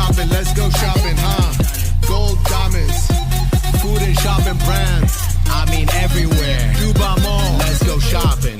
shopping, let's go shopping, huh? Gold diamonds, food and shopping brands. I mean everywhere. Dubai Mall, let's go shopping.